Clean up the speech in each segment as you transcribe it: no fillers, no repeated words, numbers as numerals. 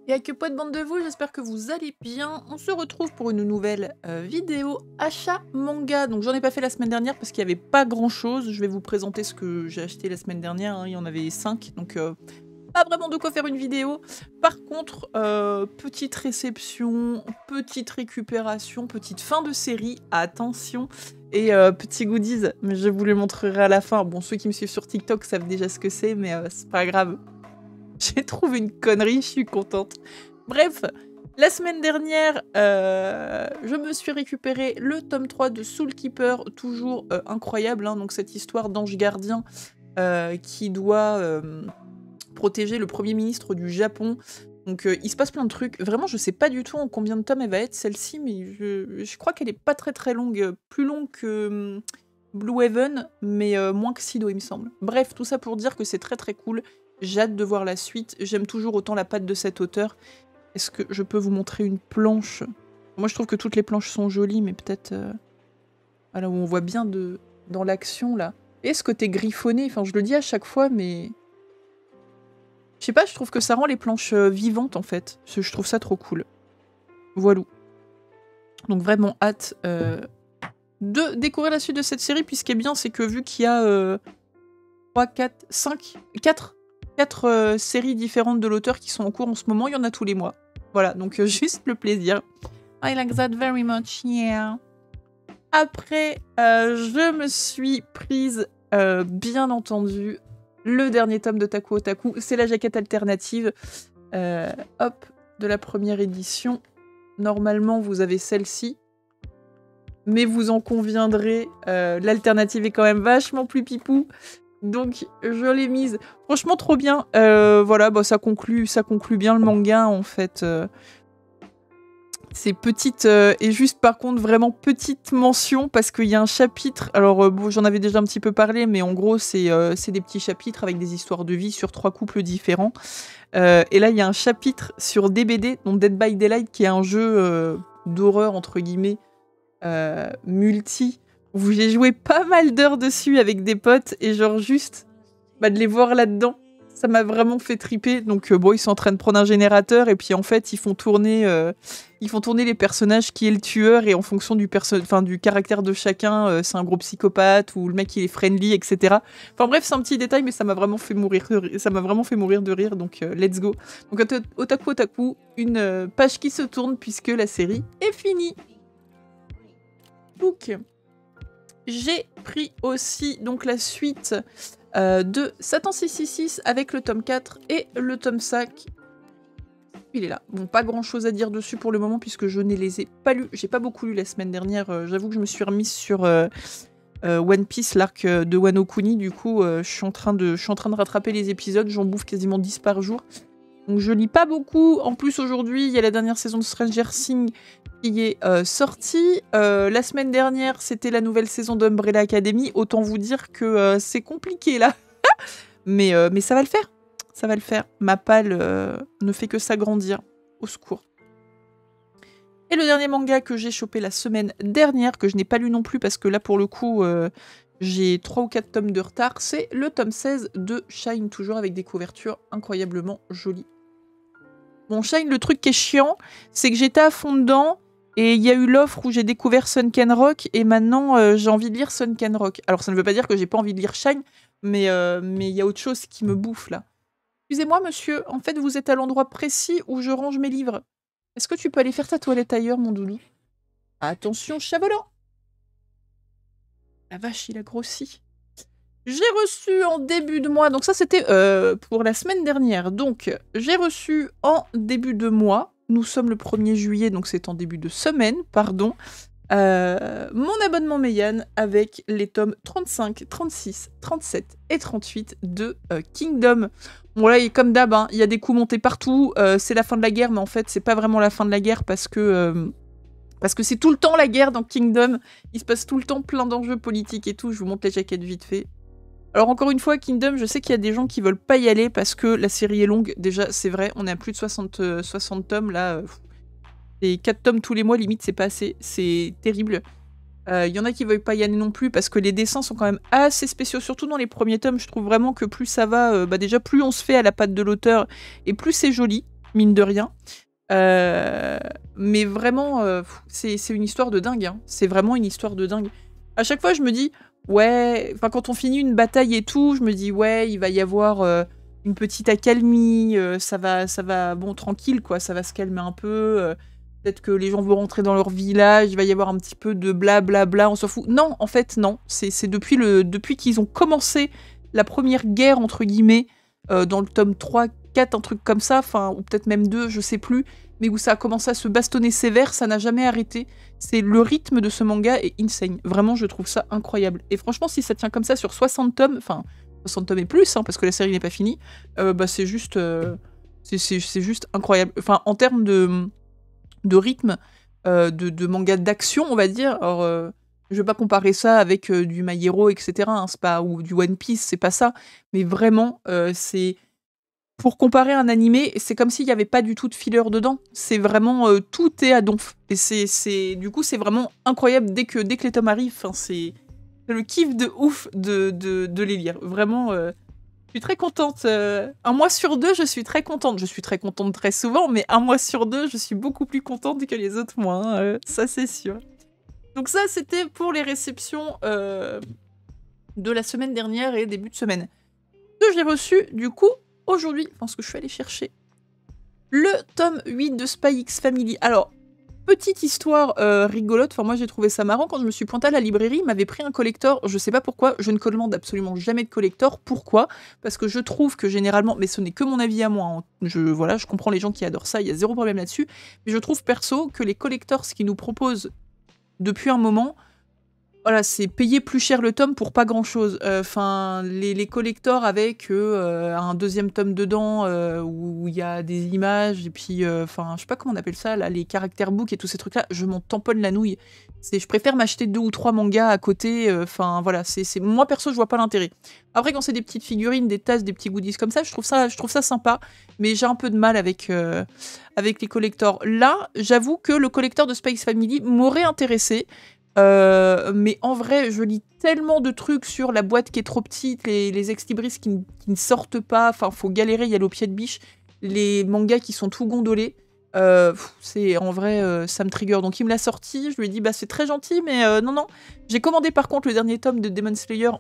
Et à que poids de bande de vous, j'espère que vous allez bien. On se retrouve pour une nouvelle vidéo achat manga. Donc j'en ai pas fait la semaine dernière parce qu'il n'y avait pas grand chose. Je vais vous présenter ce que j'ai acheté la semaine dernière, hein. Il y en avait 5, donc pas vraiment de quoi faire une vidéo. Par contre, petite réception, petite récupération, petite fin de série, attention. Et petits goodies, mais je vous les montrerai à la fin. Bon, ceux qui me suivent sur TikTok savent déjà ce que c'est, mais c'est pas grave. J'ai trouvé une connerie, je suis contente. Bref, la semaine dernière, je me suis récupéré le tome 3 de Soul Keeper, toujours incroyable, hein, donc cette histoire d'ange gardien qui doit protéger le premier ministre du Japon. Donc il se passe plein de trucs. Vraiment, je sais pas du tout en combien de tomes elle va être celle-ci, mais je crois qu'elle est pas très longue. Plus longue que Blue Heaven, mais moins que Sido, il me semble. Bref, tout ça pour dire que c'est très cool. J'ai hâte de voir la suite. J'aime toujours autant la patte de cet auteur. Est-ce que je peux vous montrer une planche? Moi, je trouve que toutes les planches sont jolies, mais peut-être... Voilà, où on voit bien dans l'action, là. Et ce côté griffonné, enfin, je le dis à chaque fois, mais... Je sais pas, je trouve que ça rend les planches vivantes, en fait. Je trouve ça trop cool. Voilà. Donc, vraiment hâte de découvrir la suite de cette série, puis ce qui est bien, c'est que vu qu'il y a 3, 4, 5... 4 séries différentes de l'auteur qui sont en cours en ce moment, il y en a tous les mois. Voilà, donc juste le plaisir. I like that very much, yeah. Après, je me suis prise, bien entendu, le dernier tome de Taku Otaku. C'est la jaquette alternative. Hop, de la première édition. Normalement, vous avez celle-ci. Mais vous en conviendrez, l'alternative est quand même vachement plus pipou. Donc, je l'ai mise. Franchement, trop bien. Voilà, bah, ça conclut bien le manga, en fait. C'est petite... et juste, par contre, vraiment petite mention, parce qu'il y a un chapitre... Alors, bon, j'en avais déjà un petit peu parlé, mais en gros, c'est des petits chapitres avec des histoires de vie sur 3 couples différents. Et là, il y a un chapitre sur DBD, donc Dead by Daylight, qui est un jeu d'horreur, entre guillemets, multi, où j'ai joué pas mal d'heures dessus avec des potes, et genre juste de les voir là-dedans, ça m'a vraiment fait triper. Donc bon, ils sont en train de prendre un générateur, et puis en fait, ils font tourner les personnages qui est le tueur, et en fonction du caractère de chacun, c'est un gros psychopathe, ou le mec il est friendly, etc. Enfin bref, c'est un petit détail, mais ça m'a vraiment fait mourir de rire, donc let's go. Donc Otaku Otaku, une page qui se tourne, puisque la série est finie. Donc... J'ai pris aussi donc la suite de Satan 666 avec le tome 4 et le tome 5. Il est là. Bon, pas grand chose à dire dessus pour le moment puisque je ne les ai pas lus. J'ai pas beaucoup lu la semaine dernière. J'avoue que je me suis remise sur One Piece, l'arc de Wano Kuni. Du coup, je suis en train de rattraper les épisodes. J'en bouffe quasiment 10 par jour. Donc je lis pas beaucoup. En plus, aujourd'hui, il y a la dernière saison de Stranger Things qui est sortie. La semaine dernière, c'était la nouvelle saison d'Umbrella Academy. Autant vous dire que c'est compliqué, là. mais ça va le faire. Ça va le faire. Ma palle ne fait que s'agrandir. Au secours. Et le dernier manga que j'ai chopé la semaine dernière, que je n'ai pas lu non plus, parce que là, pour le coup... j'ai 3 ou 4 tomes de retard, c'est le tome 16 de Shine, toujours avec des couvertures incroyablement jolies. Bon, Shine, le truc qui est chiant, c'est que j'étais à fond dedans, et il y a eu l'offre où j'ai découvert Sunken Rock, et maintenant j'ai envie de lire Sunken Rock. Alors ça ne veut pas dire que j'ai pas envie de lire Shine, mais il y a autre chose qui me bouffe là. Excusez-moi monsieur, en fait vous êtes à l'endroit précis où je range mes livres. Est-ce que tu peux aller faire ta toilette ailleurs, mon doudou? Attention, chat volant! La vache, il a grossi. J'ai reçu en début de mois, donc ça c'était pour la semaine dernière, donc j'ai reçu en début de mois, nous sommes le 1er juillet, donc c'est en début de semaine, pardon, mon abonnement Meian avec les tomes 35, 36, 37 et 38 de Kingdom. Bon là, comme d'hab, hein, il y a des coups montés partout, c'est la fin de la guerre, mais en fait c'est pas vraiment la fin de la guerre parce que c'est tout le temps la guerre dans Kingdom, il se passe tout le temps plein d'enjeux politiques et tout, je vous montre les jaquettes vite fait. Alors encore une fois, Kingdom, je sais qu'il y a des gens qui veulent pas y aller parce que la série est longue, déjà c'est vrai, on est à plus de 60 tomes là, et 4 tomes tous les mois, limite c'est pas assez, c'est terrible. Il y en a qui veulent pas y aller non plus parce que les dessins sont quand même assez spéciaux, surtout dans les premiers tomes, je trouve vraiment que plus ça va, déjà plus on se fait à la patte de l'auteur et plus c'est joli. mine de rien. Mais vraiment, c'est une histoire de dingue. Hein. C'est vraiment une histoire de dingue. À chaque fois, je me dis, ouais, enfin, quand on finit une bataille et tout, je me dis, ouais, il va y avoir une petite accalmie, ça va, bon, tranquille, quoi, ça va se calmer un peu. Peut-être que les gens vont rentrer dans leur village, il va y avoir un petit peu de blablabla, on s'en fout. Non, en fait, non. C'est depuis qu'ils ont commencé la première guerre, entre guillemets, dans le tome 3, 4, un truc comme ça, enfin, ou peut-être même 2, je sais plus, mais où ça a commencé à se bastonner sévère, ça n'a jamais arrêté. C'est le rythme de ce manga est insane. Vraiment, je trouve ça incroyable. Et franchement, si ça tient comme ça sur 60 tomes, enfin, 60 tomes et plus, hein, parce que la série n'est pas finie, bah c'est juste, c'est juste incroyable. Enfin, en termes de rythme, de manga d'action, on va dire. Alors, je vais pas comparer ça avec du My Hero, etc. Hein, c'est pas, ou du One Piece, c'est pas ça. Mais vraiment, c'est pour comparer un animé, c'est comme s'il n'y avait pas du tout de filler dedans. C'est vraiment tout est à donf. Et du coup, c'est vraiment incroyable dès que les tomes arrivent. C'est le kiff de ouf de les lire. Vraiment. Je suis très contente. Un mois sur deux, je suis très contente. Je suis très contente très souvent, mais un mois sur deux, je suis beaucoup plus contente que les autres mois. Hein, ça, c'est sûr. Donc ça, c'était pour les réceptions de la semaine dernière et début de semaine. Que j'ai reçu, du coup, aujourd'hui, parce que je suis allée chercher le tome 8 de Spy X Family. Alors, petite histoire rigolote, enfin moi j'ai trouvé ça marrant, quand je me suis pointée à la librairie, il m'avait pris un collector, je sais pas pourquoi, je ne commande absolument jamais de collector, pourquoi? Parce que je trouve que généralement, mais ce n'est que mon avis à moi, hein. Voilà, je comprends les gens qui adorent ça, il y a zéro problème là-dessus, mais je trouve perso que les collectors, ce qu'ils nous proposent depuis un moment, voilà, c'est payer plus cher le tome pour pas grand-chose. Enfin, les collectors avec un deuxième tome dedans où il y a des images et puis, enfin, je sais pas comment on appelle ça, là, les caractère books et tous ces trucs-là, je m'en tamponne la nouille. Je préfère m'acheter 2 ou 3 mangas à côté. Enfin, voilà, moi perso, je vois pas l'intérêt. Après, quand c'est des petites figurines, des tasses, des petits goodies comme ça, je trouve ça sympa. Mais j'ai un peu de mal avec les collectors. Là, j'avoue que le collector de Space Family m'aurait intéressé. Mais en vrai, je lis tellement de trucs sur la boîte qui est trop petite, les ex-libris qui ne sortent pas, enfin, faut galérer, il y a l'eau pied de biche, les mangas qui sont tout gondolés. C'est en vrai, ça me trigger. Donc il me l'a sorti, je lui ai dit, bah c'est très gentil, mais non, non. J'ai commandé par contre le dernier tome de Demon Slayer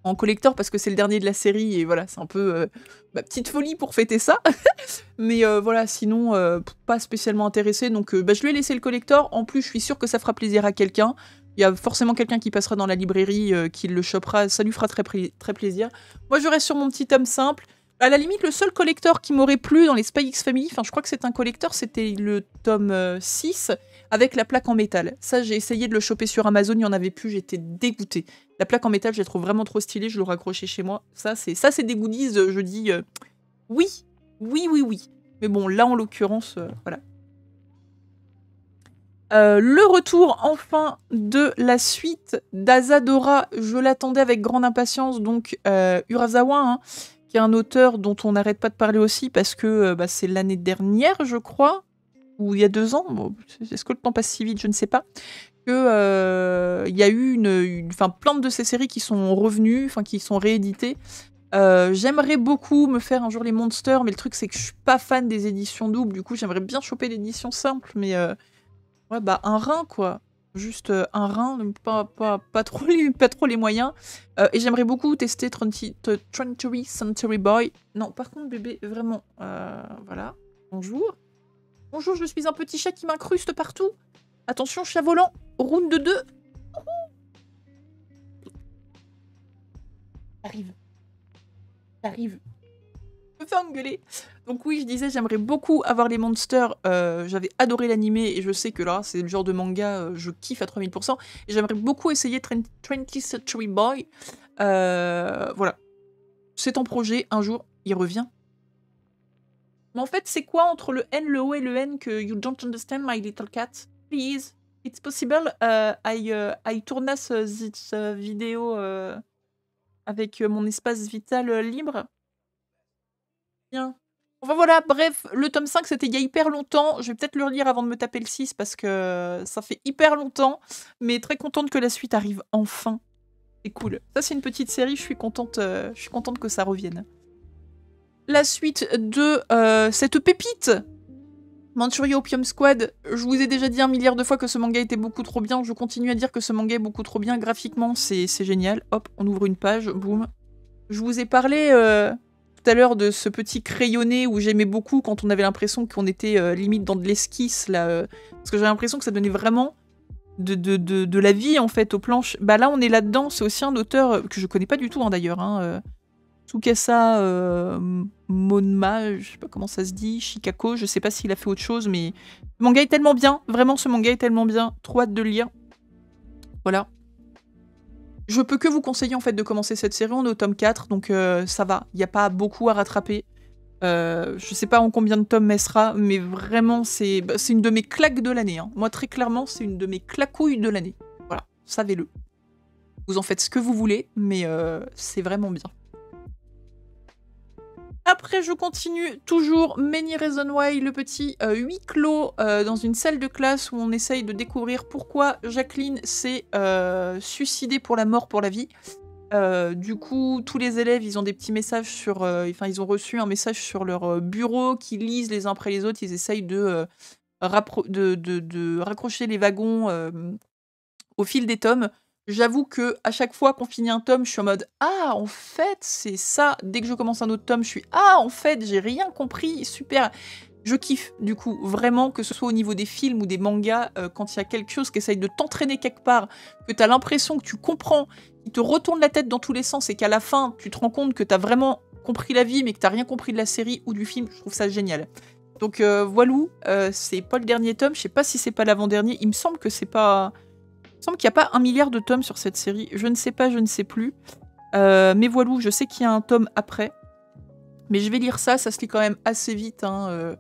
en collector parce que c'est le dernier de la série et voilà, c'est un peu ma petite folie pour fêter ça. Mais voilà, sinon, pas spécialement intéressé. Donc bah, je lui ai laissé le collector. En plus, je suis sûre que ça fera plaisir à quelqu'un. Il y a forcément quelqu'un qui passera dans la librairie, qui le chopera. Ça lui fera très plaisir. Moi, je reste sur mon petit tome simple. À la limite, le seul collector qui m'aurait plu dans les Spy X Family, enfin, je crois que c'est un collector, c'était le tome 6 avec la plaque en métal. Ça, j'ai essayé de le choper sur Amazon, il n'y en avait plus, j'étais dégoûtée. La plaque en métal, je la trouve vraiment trop stylée, je l'aurais accroché chez moi. Ça, c'est des goodies, je dis oui, oui, oui, oui. Mais bon, là, en l'occurrence, voilà. Le retour, enfin, de la suite d'Azadora, je l'attendais avec grande impatience, donc Urasawa, hein, qui est un auteur dont on n'arrête pas de parler aussi, parce que bah, c'est l'année dernière, je crois, ou il y a 2 ans, bon, est-ce que le temps passe si vite, je ne sais pas, que il y a eu plein de ces séries qui sont revenues, enfin qui sont rééditées. J'aimerais beaucoup me faire un jour les Monsters, mais le truc c'est que je suis pas fan des éditions doubles, du coup j'aimerais bien choper l'édition simple, mais ouais, bah un rein quoi. Juste un rein, pas trop les moyens. Et j'aimerais beaucoup tester 20th Century Boy. Non, par contre, bébé, vraiment, voilà. Bonjour. Bonjour, je suis un petit chat qui m'incruste partout. Attention, chat volant. Round de 2. Arrive. Je me fais engueuler. Donc oui, je disais, j'aimerais beaucoup avoir les Monsters. J'avais adoré l'animé et je sais que là, c'est le genre de manga, je kiffe à 3000%. Et j'aimerais beaucoup essayer 20th Century Boy. Voilà. C'est en projet, un jour, il revient. Mais en fait, c'est quoi entre le N, le O et le N que you don't understand, my little cat? Please, it's possible. I tourne cette vidéo avec mon espace vital libre. Bien. Enfin voilà, bref, le tome 5, c'était il y a hyper longtemps. Je vais peut-être le relire avant de me taper le 6 parce que ça fait hyper longtemps. Mais très contente que la suite arrive enfin. C'est cool. Ça, c'est une petite série, je suis contente que ça revienne. la suite de cette pépite Manchuria Opium Squad. Je vous ai déjà dit 1 milliard de fois que ce manga était beaucoup trop bien. Je continue à dire que ce manga est beaucoup trop bien. Graphiquement, c'est génial. Hop, on ouvre une page, boum. Je vous ai parlé tout à l'heure de ce petit crayonné où j'aimais beaucoup quand on avait l'impression qu'on était limite dans de l'esquisse, là. Parce que j'avais l'impression que ça donnait vraiment de la vie, en fait, aux planches. Bah là, on est là-dedans. C'est aussi un auteur que je connais pas du tout, hein, d'ailleurs. Tsukasa Monma, je sais pas comment ça se dit, Shikako, je sais pas s'il a fait autre chose, mais le manga est tellement bien, vraiment ce manga est tellement bien, trop hâte de le lire. Voilà. Je peux que vous conseiller en fait de commencer cette série, on est au tome 4, donc ça va, il n'y a pas beaucoup à rattraper. Je sais pas en combien de tomes elle sera, mais vraiment c'est une de mes claques de l'année. Hein. Moi très clairement, c'est une de mes claquouilles de l'année. Voilà, savez-le. Vous en faites ce que vous voulez, mais c'est vraiment bien. Après, je continue toujours Many Reasons Why, le petit huis clos dans une salle de classe où on essaye de découvrir pourquoi Jacqueline s'est suicidée pour la mort, pour la vie. Du coup, tous les élèves, ils ont des petits messages sur... Enfin, ils ont reçu un message sur leur bureau qu'ils lisent les uns après les autres. Ils essayent de raccrocher les wagons au fil des tomes. J'avoue que à chaque fois qu'on finit un tome, je suis en mode « Ah, en fait, c'est ça !» Dès que je commence un autre tome, je suis « Ah, en fait, j'ai rien compris, super !» Je kiffe, du coup, vraiment, que ce soit au niveau des films ou des mangas, quand il y a quelque chose qui essaye de t'entraîner quelque part, que t'as l'impression que tu comprends, qui te retourne la tête dans tous les sens, et qu'à la fin, tu te rends compte que t'as vraiment compris la vie, mais que t'as rien compris de la série ou du film, je trouve ça génial. Donc, voilou, c'est pas le dernier tome, je sais pas si c'est pas l'avant-dernier, il me semble que c'est pas... Il me semble qu'il n'y a pas 1 milliard de tomes sur cette série. Je ne sais pas, je ne sais plus. Mais voilou, je sais qu'il y a un tome après. Mais je vais lire ça, ça se lit quand même assez vite. Hein,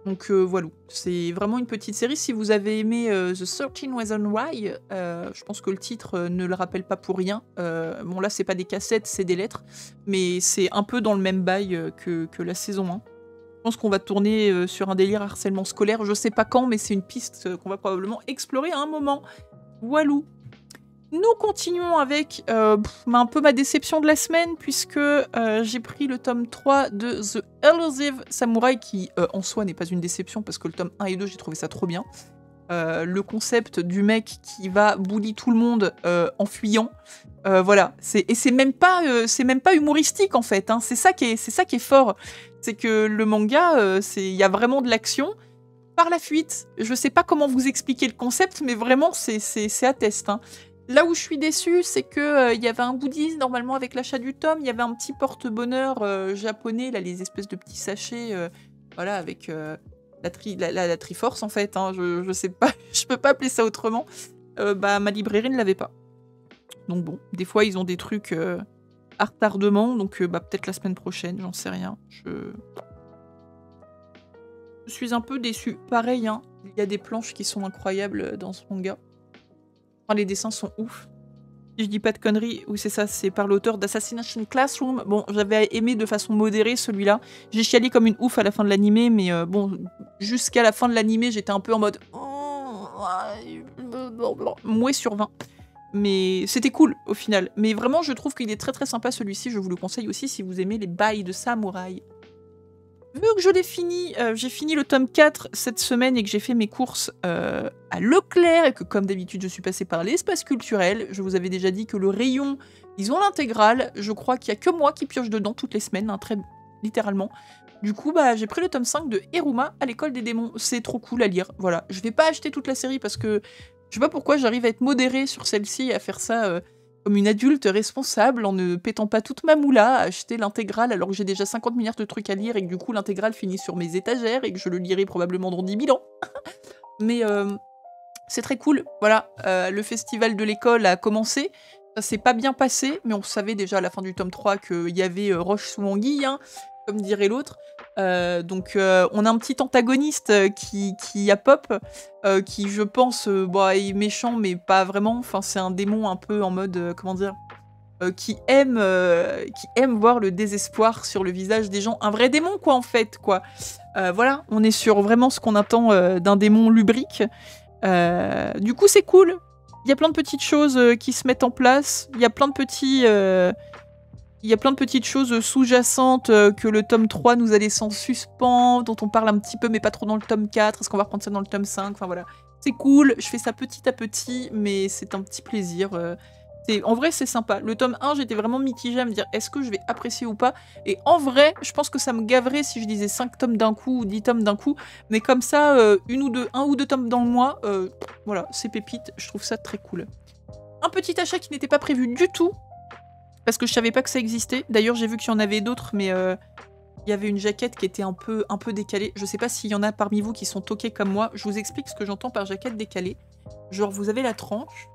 donc voilou. C'est vraiment une petite série. Si vous avez aimé The 13 Reasons Why, je pense que le titre ne le rappelle pas pour rien. Bon là, c'est pas des cassettes, c'est des lettres. Mais c'est un peu dans le même bail que la saison 1. Je pense qu'on va tourner sur un délire harcèlement scolaire. Je sais pas quand, mais c'est une piste qu'on va probablement explorer à un moment. Voilou. Nous continuons avec un peu ma déception de la semaine, puisque j'ai pris le tome 3 de The Elusive Samurai, qui en soi n'est pas une déception, parce que le tome 1 et 2, j'ai trouvé ça trop bien. Le concept du mec qui va bully tout le monde en fuyant, voilà. Et c'est même pas humoristique, en fait. Hein. C'est ça qui est fort. C'est que le manga, il y a vraiment de l'action. Par la fuite. Je sais pas comment vous expliquer le concept, mais vraiment, c'est à test. Hein. Là où je suis déçue, c'est que y avait un goodies, normalement, avec l'achat du tome. Il y avait un petit porte-bonheur japonais, là, les espèces de petits sachets, voilà, avec la Triforce, en fait. Hein. Je sais pas, je peux pas appeler ça autrement. Ma librairie ne l'avait pas. Donc bon, des fois, ils ont des trucs à retardement, donc peut-être la semaine prochaine, j'en sais rien. Je suis un peu déçue. Pareil, hein, il y a des planches qui sont incroyables dans ce manga. Enfin, les dessins sont ouf. Si je dis pas de conneries, oui c'est ça, c'est par l'auteur d'Assassination Classroom. Bon, j'avais aimé de façon modérée celui-là. J'ai chialé comme une ouf à la fin de l'animé, mais bon, jusqu'à la fin de l'animé, j'étais un peu en mode... Mouais sur 20. Mais c'était cool au final. Mais vraiment, je trouve qu'il est très très sympa celui-ci. Je vous le conseille aussi si vous aimez les bails de samouraï. Vu que je l'ai fini, j'ai fini le tome 4 cette semaine et que j'ai fait mes courses à Leclerc et que comme d'habitude je suis passée par l'espace culturel, je vous avais déjà dit que le rayon, ils ont l'intégrale, je crois qu'il n'y a que moi qui pioche dedans toutes les semaines, hein, très littéralement. Du coup, j'ai pris le tome 5 de Eruma à l'école des démons, c'est trop cool à lire, voilà. Je vais pas acheter toute la série parce que je sais pas pourquoi j'arrive à être modérée sur celle-ci et à faire ça... comme une adulte responsable, en ne pétant pas toute ma moula, à acheter l'intégrale alors que j'ai déjà 50 milliards de trucs à lire et que du coup l'intégrale finit sur mes étagères et que je le lirai probablement dans 10 000 ans. Mais c'est très cool, voilà. Le festival de l'école a commencé, ça s'est pas bien passé, mais on savait déjà à la fin du tome 3 qu'il y avait roche sous anguille, hein, comme dirait l'autre. Donc on a un petit antagoniste qui a pop, qui je pense est méchant mais pas vraiment, enfin c'est un démon un peu en mode, comment dire, qui aime voir le désespoir sur le visage des gens, un vrai démon quoi en fait, quoi. Voilà, on est sur vraiment ce qu'on attend d'un démon lubrique. Du coup c'est cool, il y a plein de petites choses qui se mettent en place, il y a plein de petits... il y a plein de petites choses sous-jacentes que le tome 3 nous a laissé en suspens, dont on parle un petit peu, mais pas trop dans le tome 4. Est-ce qu'on va reprendre ça dans le tome 5? Enfin voilà. C'est cool, je fais ça petit à petit, mais c'est un petit plaisir. En vrai, c'est sympa. Le tome 1, j'étais vraiment mitigée à me dire est-ce que je vais apprécier ou pas. Et en vrai, je pense que ça me gaverait si je lisais 5 tomes d'un coup ou 10 tomes d'un coup. Mais comme ça, un ou deux tomes dans le mois, voilà, c'est pépite. Je trouve ça très cool. Un petit achat qui n'était pas prévu du tout, parce que je savais pas que ça existait. D'ailleurs, j'ai vu qu'il y en avait d'autres, mais il y avait une jaquette qui était un peu décalée. Je sais pas s'il y en a parmi vous qui sont toqués comme moi. Je vous explique ce que j'entends par jaquette décalée. Genre, vous avez la tranche.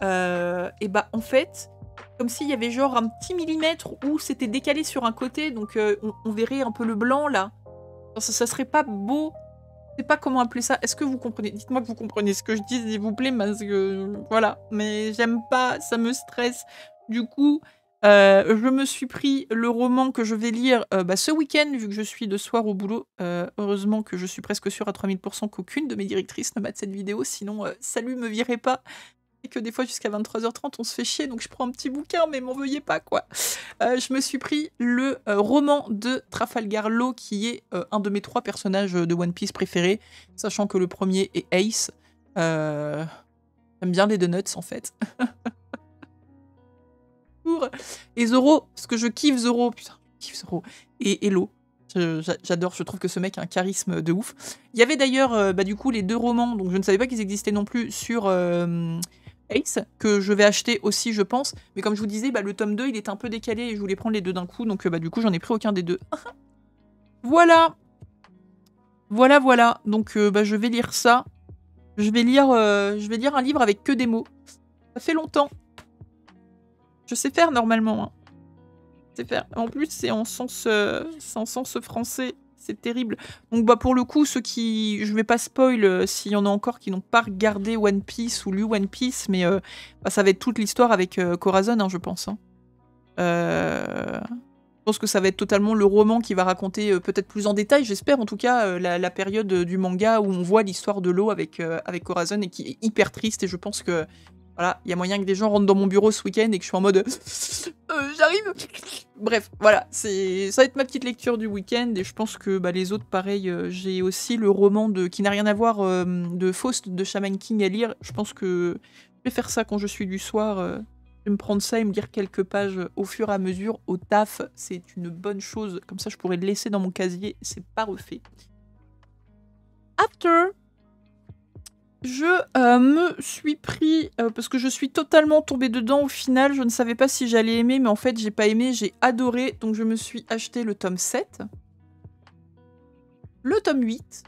Et bah en fait, comme s'il y avait genre un petit millimètre où c'était décalé sur un côté, donc on verrait un peu le blanc là. Ça serait pas beau. Je sais pas comment appeler ça. Est-ce que vous comprenez? Dites-moi que vous comprenez ce que je dis, s'il vous plaît, parce que voilà. Mais j'aime pas, ça me stresse. Du coup, je me suis pris le roman que je vais lire ce week-end, vu que je suis de soir au boulot. Heureusement que je suis presque sûre à 3000% qu'aucune de mes directrices ne mate cette vidéo, sinon, salut, me virez pas. Et que des fois jusqu'à 23h30 on se fait chier, donc je prends un petit bouquin, mais m'en veuillez pas quoi. Je me suis pris le roman de Trafalgar Law, qui est un de mes 3 personnages de One Piece préférés, sachant que le premier est Ace. J'aime bien les donuts en fait. Et Zoro, parce que je kiffe Zoro, putain, je kiffe Zoro. Et Law. J'adore, je trouve que ce mec a un charisme de ouf. Il y avait d'ailleurs du coup les 2 romans, donc je ne savais pas qu'ils existaient non plus sur Ace, que je vais acheter aussi je pense, mais comme je vous disais, le tome 2 il est un peu décalé et je voulais prendre les 2 d'un coup, donc du coup j'en ai pris aucun des 2. Voilà. Voilà, donc je vais lire ça. Je vais lire un livre avec que des mots. Ça fait longtemps. Je sais faire normalement, hein. Faire. En plus, c'est en sens français. C'est terrible. Donc, pour le coup, ceux qui... Je vais pas spoil s'il y en a encore qui n'ont pas regardé One Piece ou lu One Piece, mais ça va être toute l'histoire avec Corazon, hein, je pense. Hein. Je pense que ça va être totalement le roman qui va raconter peut-être plus en détail, j'espère en tout cas, la période du manga où on voit l'histoire de l'eau avec Corazon et qui est hyper triste. Et je pense que voilà, il y a moyen que des gens rentrent dans mon bureau ce week-end et que je suis en mode j'arrive. Bref, voilà, ça va être ma petite lecture du week-end et je pense que les autres, pareil, j'ai aussi le roman qui n'a rien à voir de Faust de Shaman King à lire. Je pense que je vais faire ça quand je suis du soir. Je vais me prendre ça et me lire quelques pages au fur et à mesure au taf. C'est une bonne chose, comme ça je pourrais le laisser dans mon casier, c'est pas refait. After, je me suis pris, parce que je suis totalement tombée dedans au final, je ne savais pas si j'allais aimer, mais en fait j'ai pas aimé, j'ai adoré, donc je me suis acheté le tome 7, le tome 8,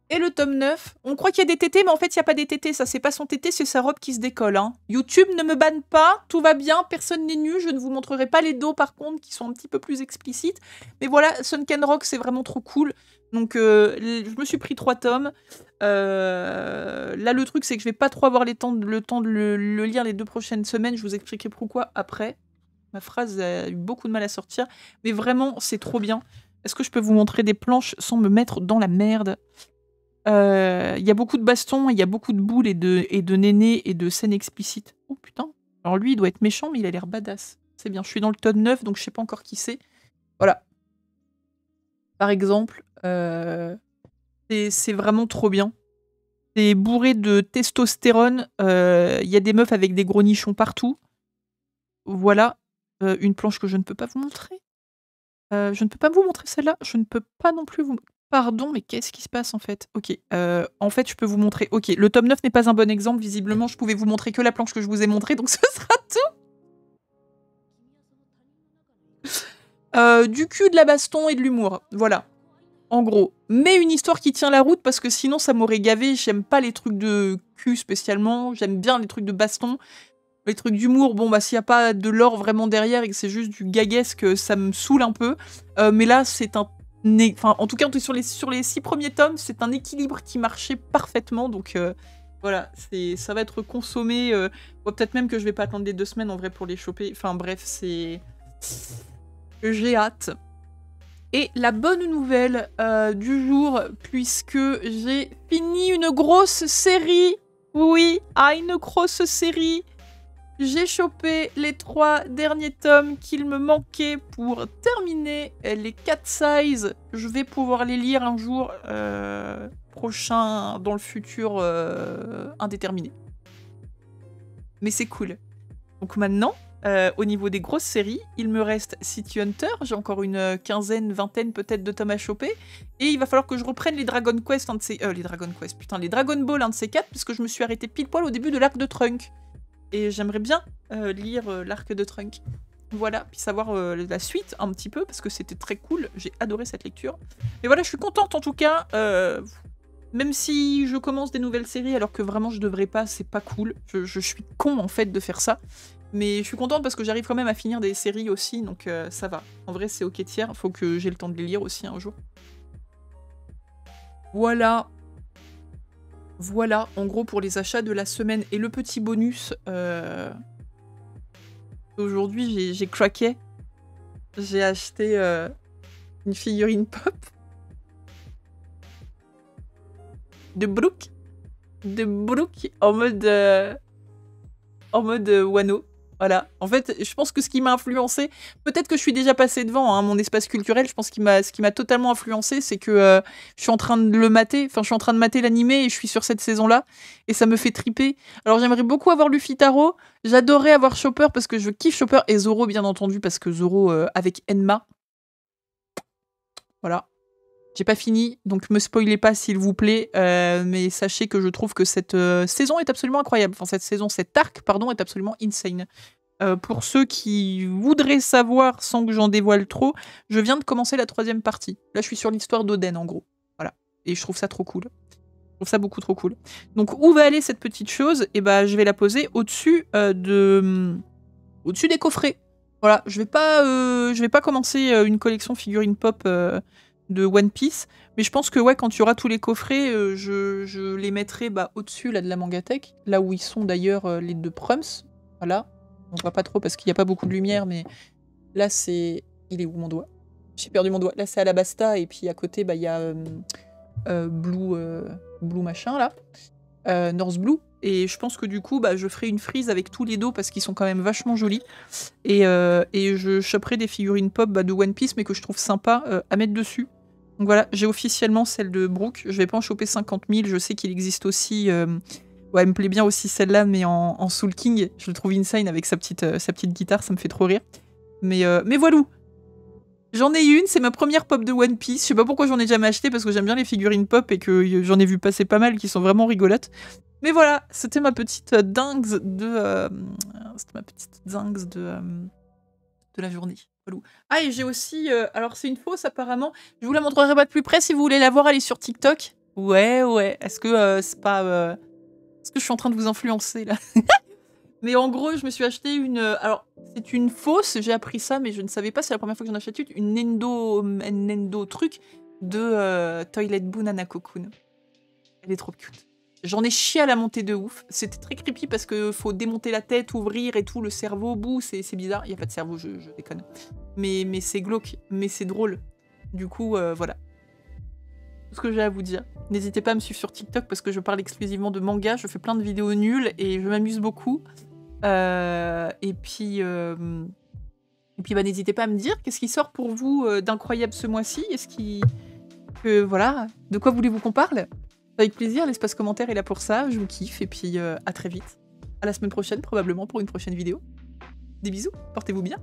et le tome 9. On croit qu'il y a des tétés, mais en fait il n'y a pas des tétés, ça c'est pas son tété, c'est sa robe qui se décolle. Hein. YouTube ne me banne pas, tout va bien, personne n'est nu, je ne vous montrerai pas les dos par contre, qui sont un petit peu plus explicites. Mais voilà, Sunken Rock c'est vraiment trop cool. Donc je me suis pris 3 tomes. Là le truc c'est que je vais pas trop avoir le temps de le lire les 2 prochaines semaines. Je vous expliquerai pourquoi après. Ma phrase a eu beaucoup de mal à sortir. Mais vraiment c'est trop bien. Est-ce que je peux vous montrer des planches sans me mettre dans la merde? Il y a beaucoup de bastons, il y a beaucoup de boules et de nénés et de scènes explicites. Oh putain. Alors lui il doit être méchant mais il a l'air badass. C'est bien, je suis dans le tome 9 donc je sais pas encore qui c'est. Voilà. Par exemple, c'est vraiment trop bien. C'est bourré de testostérone. Il y a des meufs avec des gros nichons partout. Voilà. Une planche que je ne peux pas vous montrer. Je ne peux pas vous montrer celle-là. Je ne peux pas non plus vous... Pardon, mais qu'est-ce qui se passe en fait? Ok. En fait, je peux vous montrer... Ok, le tome 9 n'est pas un bon exemple. Visiblement, je pouvais vous montrer que la planche que je vous ai montrée, donc ce sera tout. Du cul, de la baston et de l'humour. Voilà. En gros. Mais une histoire qui tient la route, parce que sinon ça m'aurait gavé. J'aime pas les trucs de cul spécialement. J'aime bien les trucs de baston. Les trucs d'humour, bon s'il n'y a pas de lore vraiment derrière et que c'est juste du gaguesque, ça me saoule un peu. Mais là, c'est un... Enfin, en tout cas, sur les 6 premiers tomes, c'est un équilibre qui marchait parfaitement. Donc voilà, ça va être consommé. Peut-être même que je vais pas attendre les 2 semaines en vrai pour les choper. Enfin bref, c'est... J'ai hâte. Et la bonne nouvelle du jour, puisque j'ai fini une grosse série. Oui, une grosse série. J'ai chopé les 3 derniers tomes qu'il me manquait pour terminer les 4 sizes. Je vais pouvoir les lire un jour prochain, dans le futur indéterminé. Mais c'est cool. Donc maintenant, au niveau des grosses séries, il me reste City Hunter. J'ai encore une quinzaine, vingtaine peut-être de tomes à choper. Et il va falloir que je reprenne les Dragon Quest, les Dragon Ball, un de ces 4, puisque je me suis arrêtée pile poil au début de l'arc de Trunk. Et j'aimerais bien lire l'arc de Trunk. Voilà, puis savoir la suite un petit peu, parce que c'était très cool. J'ai adoré cette lecture. Et voilà, je suis contente en tout cas. Même si je commence des nouvelles séries alors que vraiment je devrais pas, c'est pas cool. Je suis con en fait de faire ça. Mais je suis contente parce que j'arrive quand même à finir des séries aussi, donc ça va. En vrai, c'est ok tiers. Faut que j'ai le temps de les lire aussi un jour. Voilà. Voilà, en gros, pour les achats de la semaine. Et le petit bonus, aujourd'hui, j'ai craqué. J'ai acheté une figurine pop de Brooke. En mode Wano. Voilà. En fait, je pense que ce qui m'a influencé, peut-être que je suis déjà passée devant, hein, mon espace culturel, je pense ce qui m'a totalement influencé, c'est que je suis en train de le mater, enfin je suis en train de mater l'animé et je suis sur cette saison-là, et ça me fait triper. Alors j'aimerais beaucoup avoir Luffy Taro, j'adorais avoir Chopper parce que je kiffe Chopper, et Zoro bien entendu, parce que Zoro avec Enma. Voilà. J'ai pas fini, donc me spoilez pas s'il vous plaît, mais sachez que je trouve que cette saison est absolument incroyable. Enfin, cet arc, pardon, est absolument insane. Pour ceux qui voudraient savoir sans que j'en dévoile trop, je viens de commencer la 3e partie. Là, je suis sur l'histoire d'Oden, en gros. Voilà. Et je trouve ça trop cool. Je trouve ça beaucoup trop cool. Donc, où va aller cette petite chose? Eh ben, je vais la poser au-dessus au-dessus des coffrets. Voilà. Je vais pas commencer une collection figurines pop de One Piece, mais je pense que ouais, quand il y aura tous les coffrets, je les mettrai au-dessus là de la Mangatech, là où ils sont d'ailleurs les 2 Prums. Voilà, on voit pas trop parce qu'il n'y a pas beaucoup de lumière, mais là c'est... Il est où mon doigt? J'ai perdu mon doigt. Là c'est Alabasta, et puis à côté il y a Blue machin là, North Blue, et je pense que du coup je ferai une frise avec tous les dos parce qu'ils sont quand même vachement jolis, et je choperai des figurines pop de One Piece mais que je trouve sympa à mettre dessus. Donc voilà, j'ai officiellement celle de Brooke. Je vais pas en choper 50 000. Je sais qu'il existe aussi... Ouais, elle me plaît bien aussi celle-là, mais en Soul King. Je le trouve insane avec sa petite guitare, ça me fait trop rire. Mais voilà. J'en ai une, c'est ma première pop de One Piece. Je sais pas pourquoi j'en ai jamais acheté, parce que j'aime bien les figurines pop et que j'en ai vu passer pas mal qui sont vraiment rigolotes. Mais voilà, c'était ma petite dingue de... de la journée. Ah, et j'ai aussi... alors, c'est une fausse, apparemment. Je vous la montrerai pas de plus près. Si vous voulez la voir, elle est sur TikTok. Ouais. Est-ce que c'est pas... Est-ce que je suis en train de vous influencer, là? Mais en gros, je me suis acheté une... alors, c'est une fausse. J'ai appris ça, mais je ne savais pas. C'est la première fois que j'en achète une Nendo truc de Toilet Boo Nana Cocoon. Elle est trop cute. J'en ai chié à la montée de ouf. C'était très creepy parce que faut démonter la tête, ouvrir et tout, le cerveau au bout, c'est bizarre. Il n'y a pas de cerveau, je déconne. Mais c'est glauque, mais c'est drôle. Du coup, voilà. Tout ce que j'ai à vous dire. N'hésitez pas à me suivre sur TikTok parce que je parle exclusivement de manga. Je fais plein de vidéos nulles et je m'amuse beaucoup. Et puis n'hésitez pas à me dire qu'est-ce qui sort pour vous d'incroyable ce mois-ci. Voilà, de quoi voulez-vous qu'on parle? Avec plaisir, l'espace commentaire est là pour ça, je vous kiffe, et puis à très vite. À la semaine prochaine, probablement, pour une prochaine vidéo. Des bisous, portez-vous bien.